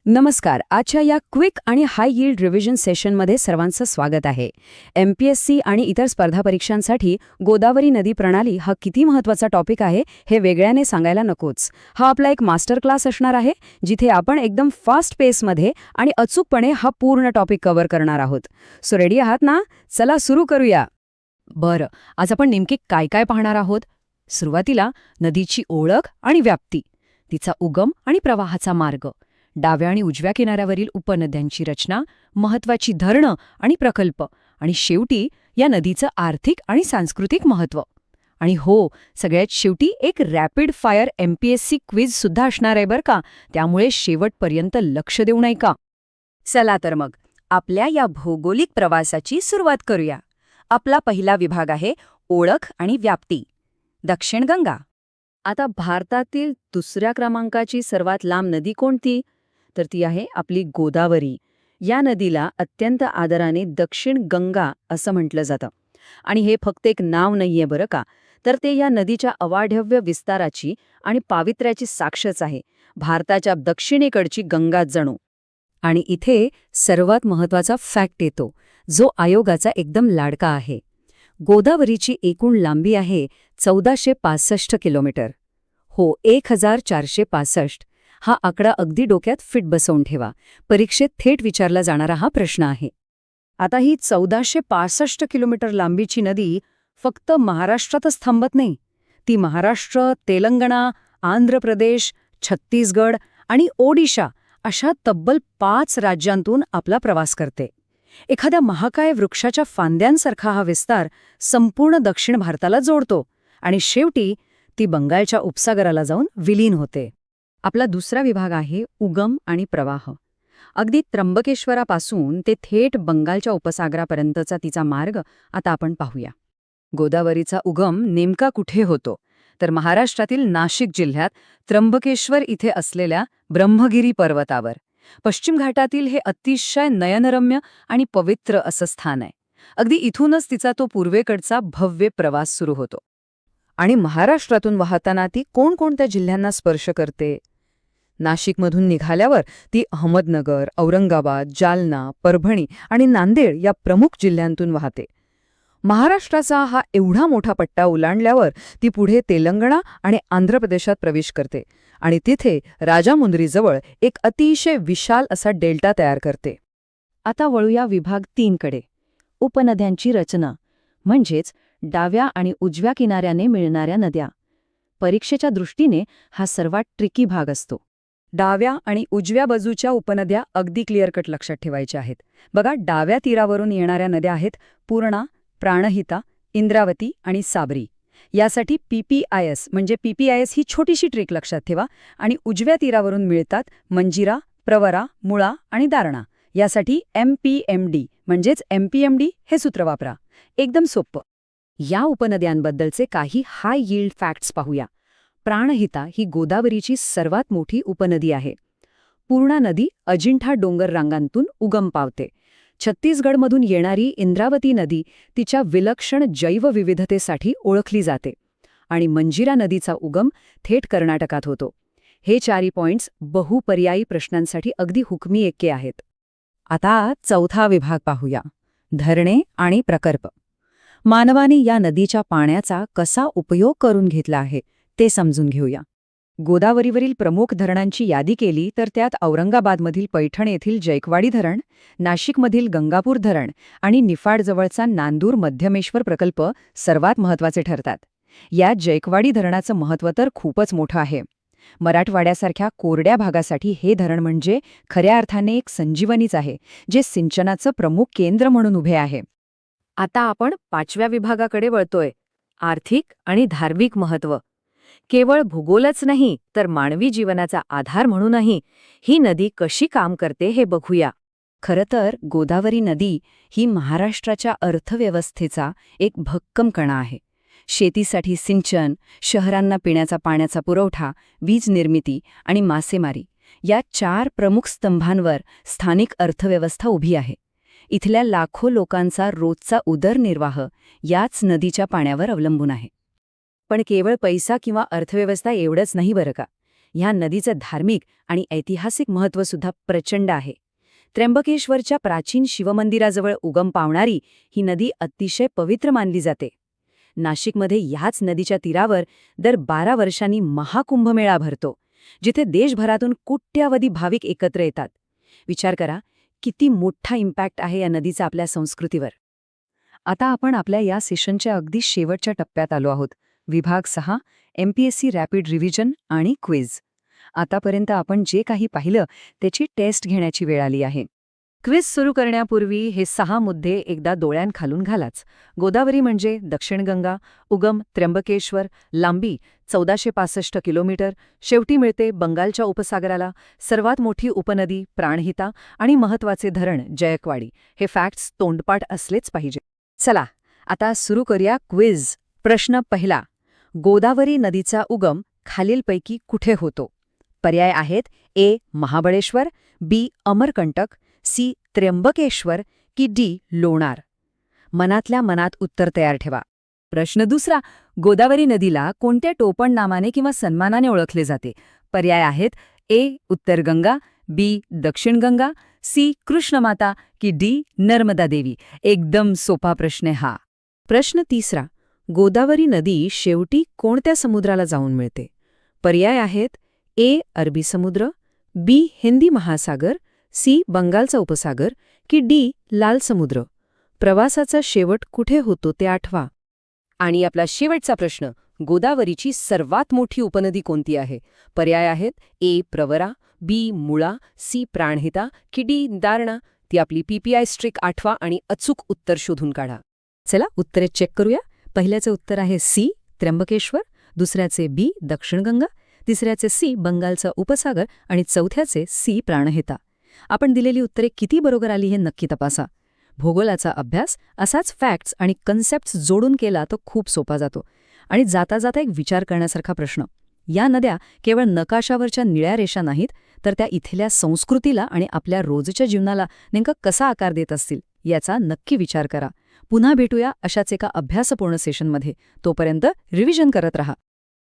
नमस्कार. आजच्या या क्विक आणि हाय यील्ड रिव्हिजन सेशनमध्ये सर्वांचं स्वागत आहे. MPSC आणि इतर स्पर्धा परीक्षांसाठी गोदावरी नदी प्रणाली हा किती महत्त्वाचा टॉपिक आहे हे वेगळ्याने सांगायला नकोच. हा आपला एक मास्टर क्लास असणार आहे, जिथे आपण एकदम फास्ट पेसमध्ये आणि अचूकपणे हा पूर्ण टॉपिक कव्हर करणार आहोत. सो रेडी आहात ना? चला सुरू करूया. बरं, आज आपण नेमके काय काय पाहणार आहोत? सुरुवातीला नदीची ओळख आणि व्याप्ती, तिचा उगम आणि प्रवाहाचा मार्ग, डाव्या आणि उजव्या किनाऱ्यावरील उपनद्यांची रचना, महत्वाची धरणं आणि प्रकल्प, आणि शेवटी या नदीचं आर्थिक आणि सांस्कृतिक महत्त्व. आणि हो, सगळ्यात शेवटी एक रॅपिड फायर MPSC क्विज सुद्धा असणार आहे बरं का, त्यामुळे शेवटपर्यंत लक्ष देऊ नये का. चला तर मग आपल्या या भौगोलिक प्रवासाची सुरुवात करूया. आपला पहिला विभाग आहे ओळख आणि व्याप्ती, दक्षिण गंगा. आता भारतातील दुसऱ्या क्रमांकाची सर्वात लांब नदी कोणती? तर ती आहे आपली गोदावरी. या नदीला अत्यंत आदराने दक्षिण गंगा असं म्हटलं जातं. आणि हे फक्त एक नाव नाहीये बरं का, तर ते या नदीच्या अवाढव्य विस्ताराची आणि पावित्र्याची साक्षच आहे. भारताच्या दक्षिणेकडची गंगा जणू. आणि इथे सर्वात महत्त्वाचा फॅक्ट येतो, जो आयोगाचा एकदम लाडका आहे. गोदावरीची एकूण लांबी आहे 1465 किलोमीटर. हो, 1465. हा आकडा अगदी डोक्यात फिट बसवून ठेवा. परीक्षेत थेट विचारला जाणारा हा प्रश्न आहे. आता ही 1465 किलोमीटर लांबीची नदी फक्त महाराष्ट्रातच थांबत नाही. ती महाराष्ट्र, तेलंगणा, आंध्र प्रदेश, छत्तीसगड आणि ओडिशा अशा तब्बल 5 राज्यांतून आपला प्रवास करते. एखाद्या महाकाय वृक्षाच्या फांद्यांसारखा हा विस्तार संपूर्ण दक्षिण भारताला जोडतो आणि शेवटी ती बंगालच्या उपसागराला जाऊन विलीन होते. आपला दुसरा विभाग आहे उगम आणि प्रवाह. अगदी त्र्यंबकेश्वरापासून ते थेट बंगालच्या उपसागरापर्यंतचा तिचा मार्ग आता आपण पाहूया. गोदावरीचा उगम नेमका कुठे होतो? तर महाराष्ट्रातील नाशिक जिल्ह्यात त्र्यंबकेश्वर इथे असलेल्या ब्रह्मगिरी पर्वतावर. पश्चिम घाटातील हे अतिशय नयनरम्य आणि पवित्र असं स्थान आहे. अगदी इथूनच तिचा तो पूर्वेकडचा भव्य प्रवास सुरू होतो. आणि महाराष्ट्रातून वाहताना ती कोणकोणत्या जिल्ह्यांना स्पर्श करते? नाशिकमधून निघाल्यावर ती अहमदनगर, औरंगाबाद, जालना, परभणी आणि नांदेड या प्रमुख जिल्ह्यांतून वाहते. महाराष्ट्राचा हा एवढा मोठा पट्टा ओलांडल्यावर ती पुढे तेलंगणा आणि आंध्र प्रदेशात प्रवेश करते आणि तिथे राजामुंद्रीजवळ एक अतिशय विशाल असा डेल्टा तयार करते. आता वळूया विभाग 3 कडे. उपनद्यांची रचना, म्हणजेच डाव्या आणि उजव्या किनाऱ्याने मिळणाऱ्या नद्या. परीक्षेच्या दृष्टीने हा सर्वात ट्रिकी भाग असतो. डाव्या आणि उजव्या बाजूच्या उपनद्या अगदी क्लिअर कट लक्षात ठेवायच्या आहेत. बघा, डाव्या तीरावरून येणाऱ्या नद्या आहेत पूर्णा, प्राणहिता, इंद्रावती आणि साबरी. यासाठी PPIS म्हणजे PPIS ही छोटीशी ट्रिक लक्षात ठेवा. आणि उजव्या तीरावरून मिळतात मंजिरा, प्रवरा, मुळा आणि दारणा. यासाठी MPMD म्हणजेच MPMD हे सूत्र वापरा. एकदम सोपं. या उपनद्यांबद्दलचे काही हाय यील्ड फॅक्ट्स पाहूया. प्राणहिता ही गोदावरीची सर्वात मोठी उपनदी आहे. पूर्णा नदी अजिंठा डोंगर रांगांतून उगम पावते. छत्तीसगडमधून येणारी इंद्रावती नदी तिच्या विलक्षण जैवविविधतेसाठी ओळखली जाते. आणि मंजिरा नदीचा उगम थेट कर्नाटकात होतो. हे 4 पॉइंट्स बहुपर्यायी प्रश्नांसाठी अगदी हुकमी एक्के आहेत. आता चौथा विभाग पाहूया, धरणे आणि प्रकल्प. मानवाने या नदीच्या पाण्याचा कसा उपयोग करून घेतला आहे ते समजून घेऊया. गोदावरीवरील प्रमुख धरणांची यादी केली तर त्यात औरंगाबादमधील पैठण येथील जैकवाडी धरण, नाशिकमधील गंगापूर धरण आणि निफाडजवळचा नांदूर मध्यमेश्वर प्रकल्प सर्वात महत्त्वाचे ठरतात. या जैकवाडी धरणाचं महत्त्व तर खूपच मोठं आहे. मराठवाड्यासारख्या कोरड्या भागासाठी हे धरण म्हणजे खऱ्या अर्थाने एक संजीवनीच आहे, जे सिंचनाचं प्रमुख केंद्र म्हणून उभे आहे. आता आपण 5व्या विभागाकडे वळतोय, आर्थिक आणि धार्मिक महत्त्व. केवळ भूगोलच नाही तर मानवी जीवनाचा आधार म्हणूनही ही नदी कशी काम करते हे बघूया. खरं तर गोदावरी नदी ही महाराष्ट्राच्या अर्थव्यवस्थेचा एक भक्कम कणा आहे. शेतीसाठी सिंचन, शहरांना पिण्याचा पाण्याचा पुरवठा, वीज निर्मिती आणि मासेमारी या 4 प्रमुख स्तंभांवर स्थानिक अर्थव्यवस्था उभी आहे. इथल्या लाखो लोकांचा रोजचा उदरनिर्वाह याच नदीच्या पाण्यावर अवलंबून आहे. पण केवळ पैसा किंवा अर्थव्यवस्था एवढंच नाही बरं का. ह्या नदीचं धार्मिक आणि ऐतिहासिक महत्त्वसुद्धा प्रचंड आहे. त्र्यंबकेश्वरच्या प्राचीन शिवमंदिराजवळ उगम पावणारी ही नदी अतिशय पवित्र मानली जाते. नाशिकमध्ये ह्याच नदीच्या तीरावर दर 12 वर्षांनी महाकुंभमेळा भरतो, जिथे देशभरातून कोट्यावधी भाविक एकत्र येतात. विचार करा, किती मोठा इम्पॅक्ट आहे या नदीचा आपल्या संस्कृतीवर. आता आपण आपल्या या सेशनच्या अगदी शेवटच्या टप्प्यात आलो आहोत. विभाग 6, MPSC रॅपिड रिव्हिजन आणि क्विज. आतापर्यंत आपण जे काही पाहिलं त्याची टेस्ट घेण्याची वेळ आली आहे. क्विज सुरू करण्यापूर्वी हे 6 मुद्दे एकदा डोळ्यांखालून घालाच. गोदावरी म्हणजे दक्षिणगंगा, उगम त्र्यंबकेश्वर, लांबी 1465 किलोमीटर, शेवटी मिळते बंगालच्या उपसागराला, सर्वात मोठी उपनदी प्राणहिता आणि महत्त्वाचे धरण जयकवाडी. हे फॅक्ट्स तोंडपाठ असलेच पाहिजे. चला आता सुरू करूया क्विज. प्रश्न पहिला. गोदावरी नदीचा उगम खालीलपैकी कुठे होतो? पर्याय आहेत ए. महाबळेश्वर, बी. अमरकंटक, सी. त्र्यंबकेश्वर की डी. लोणार. मनातल्या मनात उत्तर तयार ठेवा. प्रश्न दुसरा. गोदावरी नदीला कोणत्या टोपण नामाने किंवा सन्मानाने ओळखले जाते? पर्याय आहेत ए. उत्तर गंगा, बी. दक्षिण गंगा, सी. कृष्णमाता की डी. नर्मदा देवी. एकदम सोपा प्रश्न हा. प्रश्न तिसरा. गोदावरी नदी शेवटी कोणत्या समुद्राला जाऊन मिळते? पर्याय आहेत ए. अरबी समुद्र, बी. हिंदी महासागर, सी. बंगालचा उपसागर की डी. लाल समुद्र. प्रवासाचा शेवट कुठे होतो ते आठवा. आणि आपला शेवटचा प्रश्न. गोदावरीची सर्वात मोठी उपनदी कोणती आहे? पर्याय आहेत ए. प्रवरा, बी. मुळा, सी. प्राणहिता की डी. दारणा. ती आपली PPI स्ट्रिक आठवा आणि अचूक उत्तर शोधून काढा. चला उत्तरे चेक करूया. पहिल्याचे उत्तर आहे सी. त्र्यंबकेश्वर, दुसऱ्याचे बी. दक्षिणगंगा, तिसऱ्याचे सी. बंगालचा उपसागर आणि चौथ्याचे सी. प्राणहिता. आपण दिलेली उत्तरे किती बरोबर आली हे नक्की तपासा. भूगोलाचा अभ्यास असाच फॅक्ट्स आणि कन्सेप्ट्स जोडून केला तर खूप सोपा जातो. आणि जाता जाता एक विचार करण्यासारखा प्रश्न. या नद्या केवळ नकाशावरच्या निळ्या रेषा नाहीत, तर त्या इथल्या संस्कृतीला आणि आपल्या रोजच्या जीवनाला नेमका कसा आकार देत असतील याचा नक्की विचार करा. पुन्हा भेटूया अशाच एका अभ्यासपूर्ण सेशनमध्ये. तोपर्यंत रिव्हिजन करत रहा.